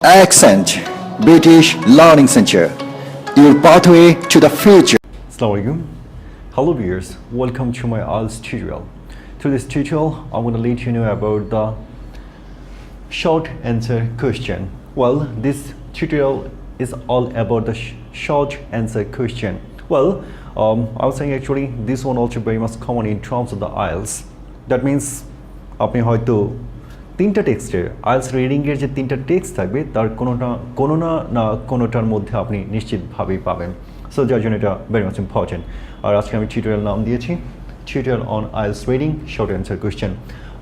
Accent British Learning Center, your pathway to the future. Assalamu alaikum. Hello viewers, welcome to my ielts tutorial. Through this tutorial, I'm going to let you know about the short answer question. Well, this tutorial is all about the short answer question. Well, I was saying actually this one also very much common in terms of the IELTS. That means আপনি হয়তো তিনটা টেক্সটের IELTS রিডিংয়ের যে তিনটা text থাকবে তার কোনোটার মধ্যে আপনি নিশ্চিতভাবেই পাবেন। সো যার জন্য এটা ভেরি মাচ ইম্পর্টেন্ট। আর আজকে আমি টিউটোরিয়াল নাম দিয়েছি tutorial on IELTS reading short answer question.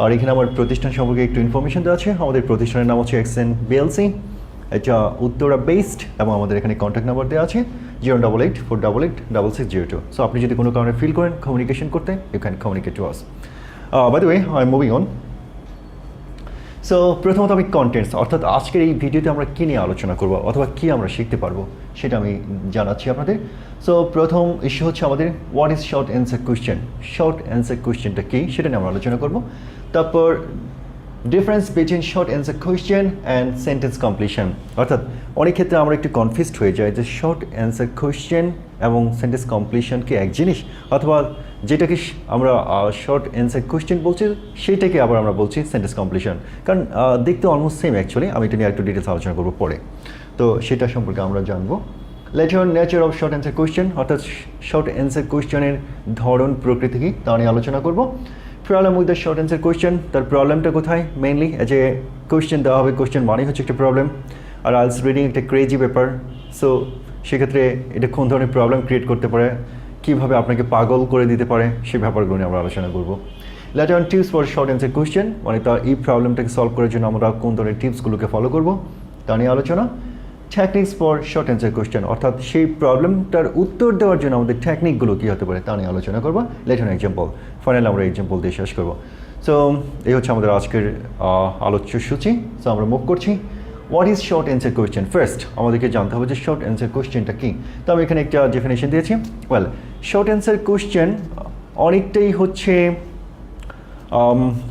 আর এখানে আমার প্রতিষ্ঠান সম্পর্কে একটু ইনফরমেশন দেওয়া আছে। আমাদের প্রতিষ্ঠানের নাম হচ্ছে এক্সএন বিএলসি, এটা উত্তরা বেসড এবং আমাদের এখানে কন্ট্যাক্ট নাম্বার দেওয়া আছে 08848886602। সো আপনি যদি কোনো কারণে ফিল করেন কমিউনিকেশন করতে, you can communicate to us. By the way, I am moving on. So প্রথমত আমি কন্টেন্টস অর্থাৎ আজকের এই ভিডিওতে আমরা কী নিয়ে আলোচনা করব অথবা কী আমরা শিখতে পারবো সেটা আমি জানাচ্ছি আপনাদের। সো প্রথম ইস্যু হচ্ছে আমাদের what is short answer question. Short answer কোয়েশ্চেনটা কী সেটা নিয়ে আমরা আলোচনা করব। তারপর difference between short answer question and sentence completion. অর্থাৎ অনেক ক্ষেত্রে আমরা একটু কনফিউজড হয়ে যাই যে শর্ট অ্যান্সার কোয়েশ্চেন এবং সেন্টেন্স কমপ্লিশন কি এক জিনিস, অথবা যেটাকে আমরা শর্ট অ্যান্সার কোয়েশ্চেন বলছি সেইটাকে আবার আমরা বলছি সেন্টেন্স কমপ্লিশন, কারণ দেখতে অলমোস্ট সেম অ্যাকচুয়ালি। আমি এটা নিয়ে একটু ডিটেলস আলোচনা করবো পরে, তো সেটা সম্পর্কে আমরা জানবো। Letter nature of short answer question, অর্থাৎ শর্ট অ্যান্সার কোয়েশ্চেনের ধরন প্রকৃতি কী তা নিয়ে আলোচনা করবো। Problem with the short answer question, তার প্রবলেমটা কোথায় মেইনলি যে কোয়েশ্চেন দেওয়া হবে, কোয়েশ্চেন মানেই হচ্ছে একটা প্রবলেম। আর আইএলটিএস রিডিং একটা ক্রেজি ব্যাপার। সো সেক্ষেত্রে এটা কোন ধরনের প্রবলেম ক্রিয়েট করতে পারে, কীভাবে আপনাকে পাগল করে দিতে পারে, সেই ব্যাপারগুলো নিয়ে আমরা আলোচনা করব। Letter on tips for short answer question, মানে তার এই প্রবলেমটাকে সলভ করার জন্য আমরা কোন ধরনের টিপসগুলোকে ফলো করব তা নিয়ে আলোচনা। Techniques for short answer question, অর্থাৎ সেই প্রবলেমটার উত্তর দেওয়ার জন্য আমাদের টেকনিকগুলো কী হতে পারে তা নিয়ে আলোচনা করবো। লেটার এক্সাম্পল, ফাইনালি আমরা এক্সাম্পল দিয়ে শেষ করবো। সো এই হচ্ছে আমাদের আজকের আলোচ্য সূচি। সো আমরা মুভ করছি। What is short answer question? First আমাদেরকে জানতে হবে যে শর্ট অ্যান্সার কোয়েশ্চেনটা কী। তো আমি এখানে একটা ডেফিনেশন দিয়েছি। ওয়েল, শর্ট অ্যান্সার কোয়েশ্চেন অনেকটাই হচ্ছে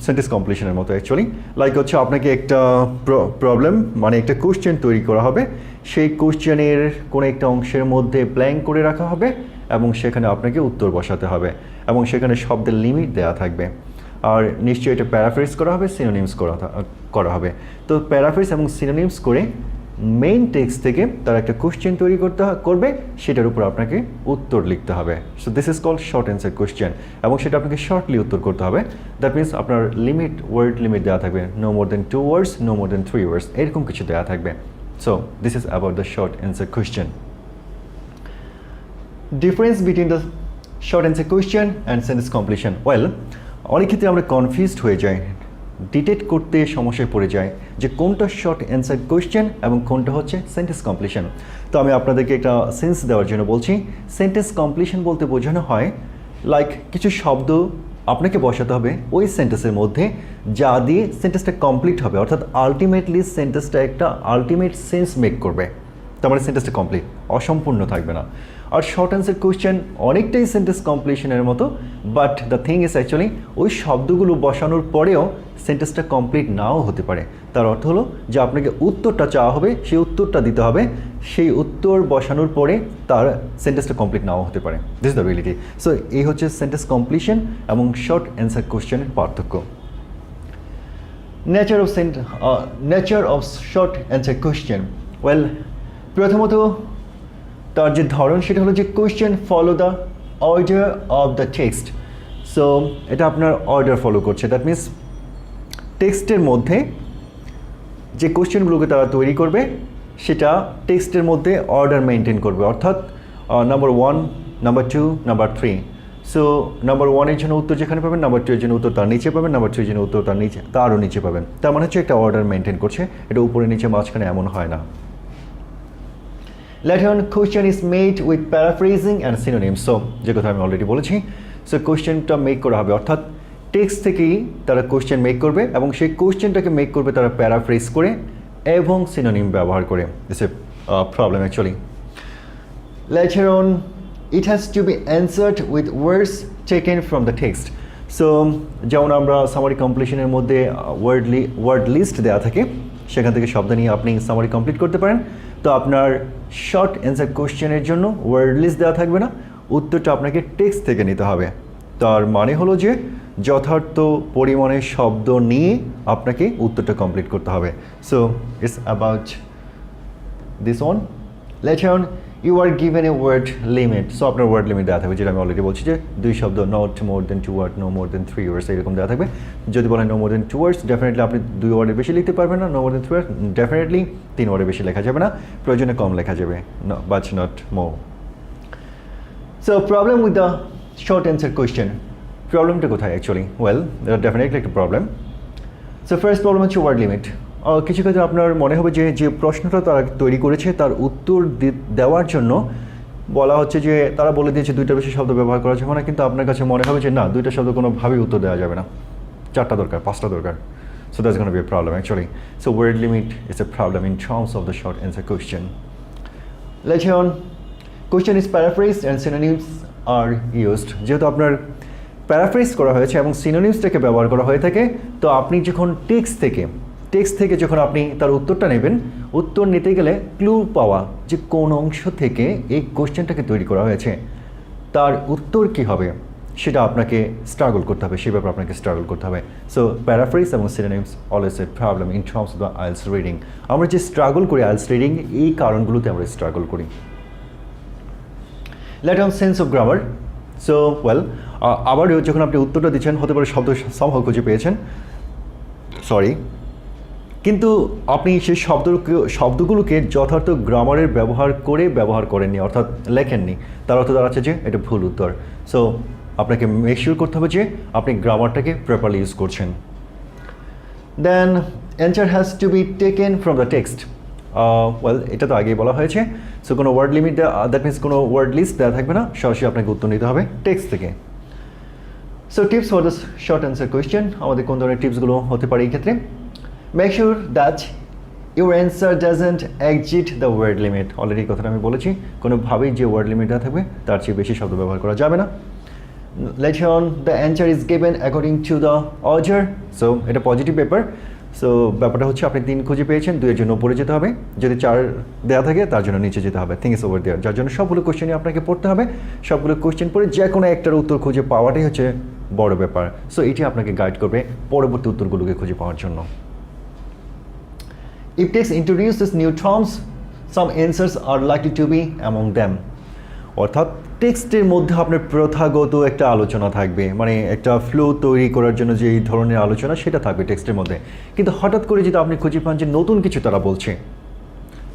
সেন্টেন্স কমপ্লিশনের মতো অ্যাকচুয়ালি। লাইক হচ্ছে আপনাকে একটা প্রবলেম মানে একটা কোয়েশ্চেন তৈরি করা হবে, সেই কোয়েশ্চেনের কোনো একটা অংশের মধ্যে ব্ল্যাঙ্ক করে রাখা হবে এবং সেখানে আপনাকে উত্তর বসাতে হবে এবং সেখানে শব্দের লিমিট দেওয়া থাকবে। আর নিশ্চয়ই এটা প্যারাফ্রেজ করা হবে, সিনোনিমস করা হবে। তো প্যারাফ্রেজ এবং সিনোনিমস করে মেইন টেক্সট থেকে তার একটা কোয়েশ্চেন তৈরি করবে, সেটার উপর আপনাকে উত্তর লিখতে হবে। So this is called short answer question, এবং সেটা আপনাকে শর্টলি উত্তর করতে হবে। দ্যাট মিনস আপনার ওয়ার্ড লিমিট দেওয়া থাকবে, no more than 2 words, no more than 3 words, এরকম কিছু দেওয়া থাকবে। So this is about the short answer question. Difference between the short answer question and sentence completion. Well, অনেক ক্ষেত্রে আমরা কনফিউজড হয়ে যাই, ডিটেক্ট করতে সমস্যায় পড়ে যায় যে কোনটা শর্ট অ্যান্সার কোয়েশ্চেন এবং কোনটা হচ্ছে সেন্টেন্স কমপ্লিশন। তো আমি আপনাদেরকে একটা সেন্স দেওয়ার জন্য বলছি। সেন্টেন্স কমপ্লিশন বলতে বোঝানো হয় লাইক কিছু শব্দ আপনাকে বসাতে হবে ওই সেন্টেন্সের মধ্যে যা দিয়ে সেন্টেন্সটা কমপ্লিট হবে, অর্থাৎ আলটিমেটলি সেন্টেন্সটা একটা আলটিমেট সেন্স মেক করবে, তার মানে সেন্টেন্সটা কমপ্লিট, অসম্পূর্ণ থাকবে না। আর শর্ট অ্যান্সার কোয়েশ্চেন অনেকটাই সেন্টেন্স কমপ্লিশনের মতো, but the thing is actually ওই শব্দগুলো বসানোর পরেও সেন্টেন্সটা কমপ্লিট নাও হতে পারে। তার অর্থ হলো যে আপনাকে উত্তরটা চাওয়া হবে, সেই উত্তরটা দিতে হবে, সেই উত্তর বসানোর পরে তার সেন্টেন্সটা কমপ্লিট নাও হতে পারে। This is the reality. So এই হচ্ছে সেন্টেন্স কমপ্লিশন এবং শর্ট অ্যান্সার কোয়েশ্চেনের পার্থক্য। Nature of short answer question. Well, প্রথমত তার যে ধরন সেটা হলো যে question follow the order of the text. So এটা আপনার অর্ডার ফলো করছে। দ্যাট মিনস টেক্সটের মধ্যে যে কোয়েশ্চেনগুলোকে তারা তৈরি করবে সেটা টেক্সটের মধ্যে অর্ডার মেনটেন করবে, অর্থাৎ number 1, number 2, number 3। So number 1-এর জন্য উত্তর যেখানে পাবেন, নাম্বার 2-এর জন্য উত্তর তার নিচে পাবেন, নাম্বার 3-এর জন্য উত্তর তারও নিচে পাবেন। তার মানে হচ্ছে একটা অর্ডার মেনটেন করছে, এটা উপরে নিচে মাঝখানে এমন হয় না। Later on, question is made with paraphrasing and synonyms. So যে কথা আমি অলরেডি বলেছি। সো কোয়েশ্চেনটা মেক করা হবে, অর্থাৎ টেক্সট থেকেই তারা কোয়েশ্চেন মেক করবে এবং সেই কোয়েশ্চেনটাকে মেক করবে তারা প্যারাফ্রেজ করে এবং সিনোনিম ব্যবহার করে। This A problem actually. Later on, it has to be answered with words taken from the text. So যেমন আমরা সামারি কমপ্লিশনের মধ্যে ওয়ার্ড লিস্ট দেওয়া থাকে, সেখান থেকে শব্দ নিয়ে আপনি সামারি কমপ্লিট করতে পারেন। তো আপনার শর্ট অ্যান্সার কোশ্চেনের জন্য ওয়ার্ড লিস্ট দেওয়া থাকবে না, উত্তরটা আপনাকে টেক্সট থেকে নিতে হবে। তার মানে হলো যে যথার্থ পরিমাণে শব্দ নিয়ে আপনাকে উত্তরটা কমপ্লিট করতে হবে। So it's about this one. Later on you are given a word limit. So আপনার ওয়ার্ড লিমিট দেওয়া থাকবে, যেটা আমি অলরেডি বলছি যে 2 শব্দ, not more than 2 word, no more than 3 words, এরকম দেওয়া থাকবে। যদি বলেন নো মোর দেন 2 ওয়ার্ডস, ডেফিনেটলি আপনি 2 ওয়ার্ডের বেশি লিখতে পারবেন না। নো মোর দেন 3 ওয়ার্ডস, ডেফিনেটলি 3 ওয়ার্ডের বেশি লেখা যাবে না, প্রয়োজনে কম লেখা যাবে, no but not more. So problem with the short answer question, প্রবলেমটা কোথায় অ্যাকচুয়ালি? ওয়েল, ডেফিনেটলি একটা প্রবলেম। সো ফার্স্ট প্রবলেম হচ্ছে ওয়ার্ড লিমিট। কিছু ক্ষেত্রে আপনার মনে হবে যে যে প্রশ্নটা তারা তৈরি করেছে তার উত্তর দেওয়ার জন্য বলা হচ্ছে যে তারা বলে দিয়েছে 2টার বেশি শব্দ ব্যবহার করা যাবে না, কিন্তু আপনার কাছে মনে হবে যে না, 2টা শব্দ কোনোভাবেই উত্তর দেওয়া যাবে না, 4টা দরকার, 5টা দরকার। So that's going to be a problem actually. So word limit is a problem in terms of the short answer question. Later on, question is paraphrased and synonyms are used. যেহেতু আপনার প্যারাফ্রেজ করা হয়েছে এবং সিনোনিমসটাকে ব্যবহার করা হয়ে থাকে, তো আপনি যখন টেক্সট থেকে যখন আপনি তার উত্তরটা নেবেন, উত্তর নিতে গেলে ক্লু পাওয়া যে কোন অংশ থেকে এই কোশ্চেনটাকে তৈরি করা হয়েছে, তার উত্তর কী হবে সেটা আপনাকে স্ট্রাগল করতে হবে, সেই ব্যাপারে আপনাকে স্ট্রাগল করতে হবে। সো প্যারাফ্রেজ এবং synonyms always a problem in terms of the IELTS reading. আমরা যে স্ট্রাগল করি আইএলস রিডিং, এই কারণগুলোতে আমরা স্ট্রাগল করি। Let on sense of grammar. So well, আবারও যখন আপনি উত্তরটা দিচ্ছেন, হতে পারে শব্দ সামহাও খুঁজে পেয়েছেন, সরি, কিন্তু আপনি সেই শব্দগুলোকে যথার্থ গ্রামারের ব্যবহার করেননি, অর্থাৎ লেখেননি, তার অর্থ দাঁড়াচ্ছে যে এটা ভুল উত্তর। সো আপনাকে মেক শিওর করতে হবে যে আপনি গ্রামারটাকে প্রপারলি ইউজ করছেন। Then answer has to be taken from the text. Well, এটা তো আগেই বলা হয়েছে। সো কোনো ওয়ার্ড লিমিট দ্যাট মিনস কোনো ওয়ার্ড লিস্ট দেওয়া থাকবে না, সরাসরি আপনাকে উত্তর নিতে হবে টেক্সট থেকে। So tips for the short answer question, আমাদের কোন ধরনের টিপসগুলো হতে পারে এই ক্ষেত্রে? Make sure that your answer doesn't exceed the word limit. Already কথাটা আমি বলেছি, কোনোভাবেই যে ওয়ার্ড লিমিট দেওয়া থাকবে তার চেয়ে বেশি শব্দ ব্যবহার করা যাবে না। Later on, the answer is given according to the order. So এটা পজিটিভ পেপার। সো ব্যাপারটা হচ্ছে আপনি 3 খুঁজে পেয়েছেন, 2 এর জন্য উপরে যেতে হবে, যদি 4 দেওয়া থাকে তার জন্য নিচে যেতে হবে, থিং ইজ ওভার দেয়ার, যার জন্য সবগুলো কোশ্চেনই আপনাকে পড়তে হবে। সবগুলো কোশ্চেন পড়ে যে কোনো একটার উত্তর খুঁজে পাওয়াটাই হচ্ছে বড় ব্যাপার। সো এটি আপনাকে গাইড করবে পরবর্তী উত্তরগুলোকে খুঁজে পাওয়ার জন্য। If text introduces new terms, some answers are likely to be among them. অর্থাৎ টেক্সটের মধ্যে আপনার প্রথাগত একটা আলোচনা থাকবে, মানে একটা ফ্লো তৈরি করার জন্য যে এই ধরনের আলোচনা সেটা থাকবে টেক্সটের মধ্যে, কিন্তু হঠাৎ করে যদি আপনি খুঁজে পান যে নতুন কিছু তারা বলছে,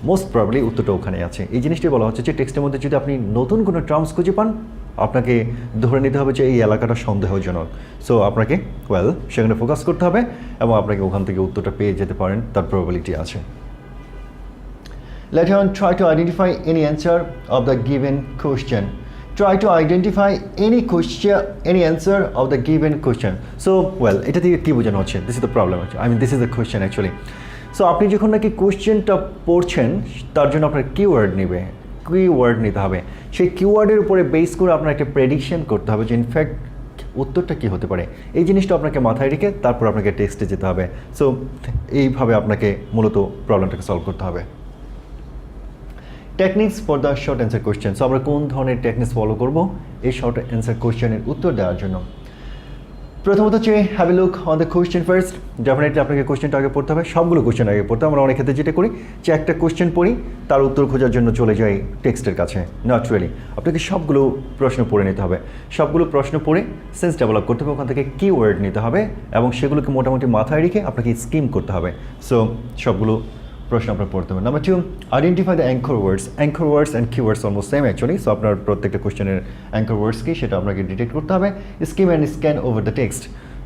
মোস্ট প্রবাবলি উত্তরটা ওখানে আছে। এই জিনিসটাই বলা হচ্ছে যে টেক্সটের মধ্যে যদি আপনি নতুন কোনো টার্মস খুঁজে পান, আপনাকে ধরে নিতে হবে যে এই এলাকাটা সন্দেহজনক। সো আপনাকে সেখানে ফোকাস করতে হবে এবং আপনাকে ওখান থেকে উত্তরটা পেয়ে যেতে পারেন, তার প্রবাবিলিটি আছে। Later on, try to identify any answer of the given question. Try to identify any answer of the given question. So, এটা থেকে কী বোঝানো হচ্ছে? This is the problem. This is the question actually. So, আপনি যখন নাকি কোশ্চেনটা পড়ছেন, তার জন্য আপনার কিওয়ার্ড নিতে হবে। সেই কিওয়ার্ডের উপরে বেস করে আপনার একটা প্রেডিকশন করতে হবে যে ইনফ্যাক্ট উত্তরটা কী হতে পারে। এই জিনিসটা আপনাকে মাথায় রেখে তারপর আপনাকে টেক্সটে যেতে হবে। সো এইভাবে আপনাকে মূলত প্রবলেমটাকে সলভ করতে হবে। Techniques for the short answer question. So আমরা কোন ধরনের টেকনিক্স ফলো করব এই শর্ট অ্যান্সার কোয়েশ্চেনের উত্তর দেওয়ার জন্য? প্রথমত হচ্ছে have a look on the question first. Definitely আপনাকে কোয়েশ্চেনটা আগে পড়তে হবে, সবগুলো কোয়েশ্চেন আগে পড়তে হবে। আমরা অনেক ক্ষেত্রে যেটা করি যে একটা কোয়েশ্চেন পড়ি, তার উত্তর খোঁজার জন্য চলে যাই টেক্সটের কাছে। নট রিয়েলি, আপনাকে সবগুলো প্রশ্ন পড়ে নিতে হবে। সবগুলো প্রশ্ন পড়ে সেন্স ডেভেলপ করতে হবে, ওখান থেকে কিওয়ার্ড নিতে হবে এবং সেগুলোকে মোটামুটি মাথায় রেখে আপনাকে স্কিম করতে হবে। সো সবগুলো প্রশ্ন আপনার পড়তে হবে। Number 2, identify the anchor words. Anchor words and keywords almost same actually. So আপনার প্রত্যেকটা কোয়েশ্চেনের অ্যাঙ্কর ওয়ার্ডস কি সেটা আপনাকে ডিটেক্ট করতে হবে। Scheme and scan over the text.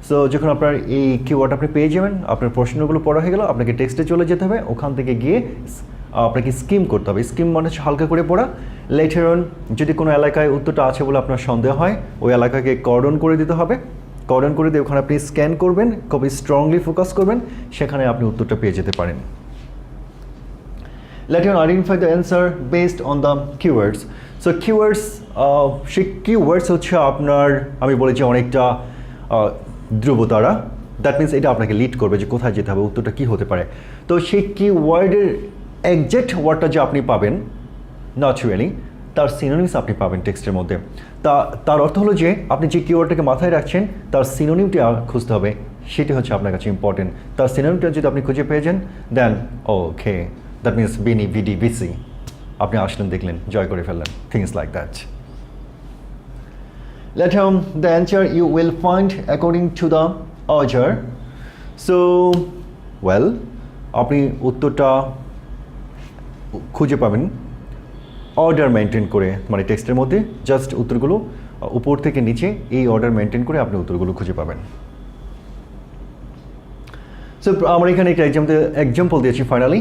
So যখন আপনার এই কিওয়ার্ড আপনি পেয়ে যাবেন, আপনার প্রশ্নগুলো পড়া হয়ে গেল, আপনাকে টেক্সটে চলে যেতে হবে, ওখান থেকে গিয়ে আপনাকে স্কিম করতে হবে। স্কিম মানে হচ্ছে হালকা করে পড়া। লেটার অন যদি কোনো এলাকায় উত্তরটা আছে বলে আপনার সন্দেহ হয়, ওই এলাকাকে কর্ডন করে দিতে হবে। কর্ডন করে দিয়ে ওখানে আপনি স্ক্যান করবেন, খুবই স্ট্রংলি ফোকাস করবেন, সেখানে আপনি উত্তরটা পেয়ে যেতে পারেন। Let you identify the answer based on the keywords. So keywords, সেই keywords হচ্ছে আপনার, আমি বলেছি অনেকটা ধ্রুবতারা, দ্যাট মিনস এটা আপনাকে লিড করবে যে কোথায় যেতে হবে, উত্তরটা কী হতে পারে। তো সেই কিওয়ার্ডের একজ্যাক্ট ওয়ার্ডটা যে আপনি পাবেন নট রিয়েলি, তার সিনোনিমস আপনি পাবেন টেক্সটের মধ্যে। তার অর্থ হলো যে আপনি যে কিওয়ার্ডটাকে মাথায় রাখছেন তার সিনোনিমটি খুঁজতে হবে, সেটি হচ্ছে আপনার কাছে ইম্পর্টেন্ট। তার সিনোনিমটা যদি আপনি খুঁজে পেয়ে যান দেন ওকে, দ্যাট মিনস বিনি ভিডি ভিসি, আপনি আসলেন, দেখলেন, জয় করে ফেললেন, things like that. Let him the answer you will find according to the order. So, well, আপনি উত্তরটা খুঁজে পাবেন অর্ডার মেনটেন করে, মানে টেক্সটের মধ্যে জাস্ট উত্তরগুলো উপর থেকে নিচে এই অর্ডার মেনটেন করে আপনি উত্তরগুলো খুঁজে পাবেন। সো আমরা এখানে একটা এক্সাম্পল দিয়েছি ফাইনালি।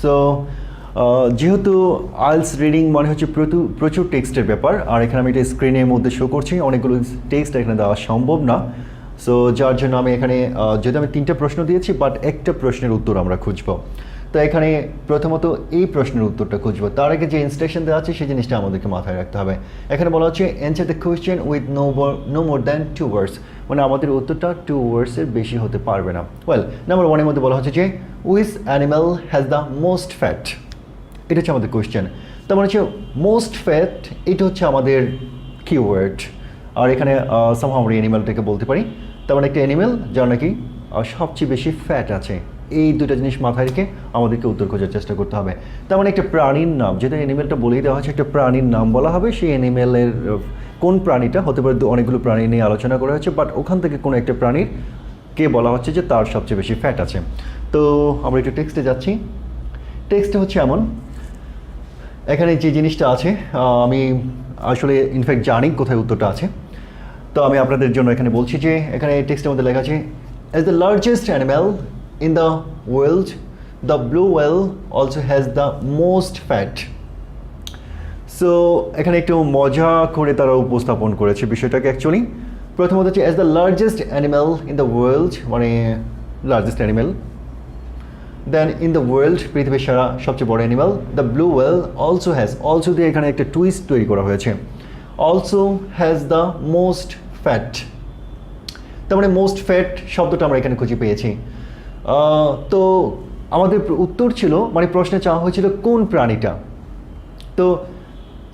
সো যেহেতু আইএলটিএস রিডিং মানে হচ্ছে প্রচুর টেক্সটের ব্যাপার, আর এখানে আমি এটা স্ক্রিনের মধ্যে শো করছি, অনেকগুলো টেক্সট এখানে দেওয়া সম্ভব না। সো যার জন্য আমি এখানে যেহেতু আমি 3টা প্রশ্ন দিয়েছি বাট একটা প্রশ্নের উত্তর আমরা খুঁজবো। তো এখানে প্রথমত এই প্রশ্নের উত্তরটা খুঁজবো, তার আগে যে ইনস্ট্রাকশন দেওয়া আছে সেই জিনিসটা আমাদেরকে মাথায় রাখতে হবে। এখানে বলা হচ্ছে answer the question with no more than 2 words, মানে আমাদের উত্তরটা 2 wordsের বেশি হতে পারবে না। ওয়েল, নাম্বার 1 এর মধ্যে বলা হচ্ছে যে which animal has the most fat, এটা হচ্ছে আমাদের কোয়েশ্চেন। তার মানে হচ্ছে মোস্ট ফ্যাট, এটা হচ্ছে আমাদের কিওয়ার্ড। আর এখানে সামহাও আমরা অ্যানিম্যালটাকে বলতে পারি, তার মানে একটা অ্যানিম্যাল যার নাকি সবচেয়ে বেশি ফ্যাট আছে। এই দুটো জিনিস মাথায় রেখে আমাদেরকে উত্তর খোঁজার চেষ্টা করতে হবে। তার মানে একটা প্রাণীর নাম, যেটা অ্যানিম্যালটা বলেই দেওয়া হচ্ছে, একটা প্রাণীর নাম বলা হবে, সেই অ্যানিম্যালের কোন প্রাণীটা হতে পারে, অনেকগুলো প্রাণী নিয়ে আলোচনা করা হচ্ছে, বাট ওখান থেকে কোনো একটা প্রাণীর কে বলা হচ্ছে যে তার সবচেয়ে বেশি ফ্যাট আছে। তো আমরা একটু টেক্সটে যাচ্ছি। টেক্সটে হচ্ছে এমন, এখানে যে জিনিসটা আছে আমি আসলে ইনফ্যাক্ট জানি কোথায় উত্তরটা আছে, তো আমি আপনাদের জন্য এখানে বলছি যে এখানে টেক্সটের মধ্যে লেখা আছে as the largest animal in the world, the blue whale also has the most fat. So এখানে একটু মজা করে তারা উপস্থাপন করেছে বিষয়টাকে। অ্যাকচুয়ালি প্রথমত হচ্ছে as the largest animal in the world, মানে largest animal, then in the world, পৃথিবীর সারা সবচেয়ে বড় animal, the blue whale also has, also দিয়ে এখানে একটা টুইস্ট তৈরি করা হয়েছে, also has the most fat. তার মানে মোস্ট ফ্যাট শব্দটা আমরা এখানে খুঁজে পেয়েছি। তো আমাদের উত্তর ছিল, মানে প্রশ্নে চাওয়া হয়েছিল কোন প্রাণীটা। তো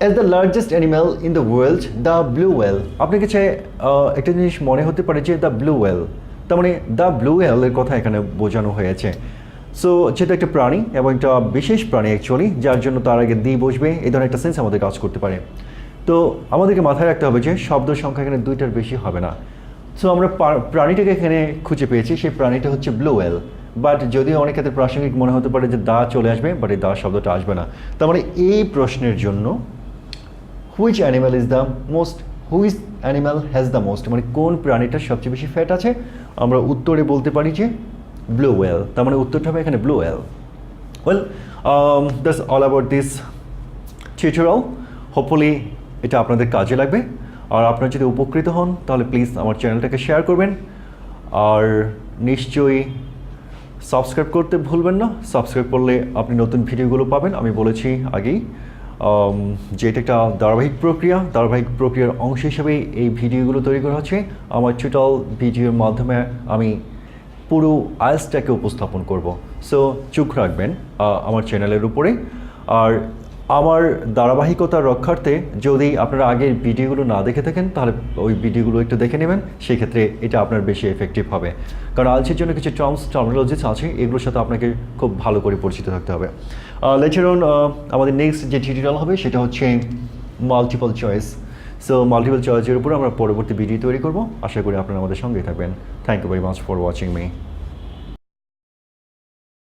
as the largest animal in the world, the blue well, আপনার কাছে একটা জিনিস মনে হতে পারে যে দ্য ব্লু ওয়েল, তার মানে দ্য ব্লু ওয়েলের কথা এখানে বোঝানো হয়েছে। সো যেটা একটা প্রাণী এবং একটা বিশেষ প্রাণী অ্যাকচুয়ালি, যার জন্য তার আগে দি বসবে, এই ধরনের একটা সেন্স আমাদের কাজ করতে পারে। তো আমাদেরকে মাথায় রাখতে হবে যে শব্দ সংখ্যা এখানে 2টার বেশি হবে না। সো আমরা প্রাণীটাকে এখানে খুঁজে পেয়েছি, সেই প্রাণীটা হচ্ছে ব্লু ওয়েল। বাট যদিও অনেক ক্ষেত্রে প্রাসঙ্গিক মনে হতে পারে যে দা চলে আসবে, বাট এই দা শব্দটা আসবে না। তার মানে এই প্রশ্নের জন্য which animal is the most, which animal has the most, মানে কোন প্রাণীটার সবচেয়ে বেশি ফ্যাট আছে, আমরা উত্তরে বলতে পারি যে ব্লু ওয়েল। তার মানে উত্তরটা হবে এখানে blue whale. Well, that's all about this tutorial. Hopefully এটা আপনাদের কাজে লাগবে, আর আপনারা যদি উপকৃত হন তাহলে প্লিজ আমার চ্যানেলটাকে শেয়ার করবেন, আর নিশ্চয়ই সাবস্ক্রাইব করতে ভুলবেন না। সাবস্ক্রাইব করলে আপনি নতুন ভিডিওগুলো পাবেন। আমি বলেছি আগেই যে এটা একটা ধারাবাহিক প্রক্রিয়ার অংশ হিসেবেই এই ভিডিওগুলো তৈরি করা হচ্ছে। আমার টোটাল ভিডিওর মাধ্যমে আমি পুরো আইএলটিএসটাকে উপস্থাপন করব। সো চোখ রাখবেন আমার চ্যানেলের উপরে, আর আমার ধারাবাহিকতা রক্ষার্থে যদি আপনারা আগের ভিডিওগুলো না দেখে থাকেন তাহলে ওই ভিডিওগুলো একটু দেখে নেবেন, সেক্ষেত্রে এটা আপনার বেশি এফেক্টিভ হবে। কারণ আইএলটিএসের জন্য কিছু টার্মিনোলজিস আছে, এগুলোর সাথে আপনাকে খুব ভালো করে পরিচিত থাকতে হবে। লেটার অন আমাদের নেক্সট যে টিউটোরিয়াল হবে সেটা হচ্ছে মাল্টিপল চয়েস। সো মাল্টিপল চয়েসের উপর আমরা পরবর্তী ভিডিও তৈরি করব। আশা করি আপনারা আমাদের সঙ্গেই থাকবেন। Thank you very much for watching me.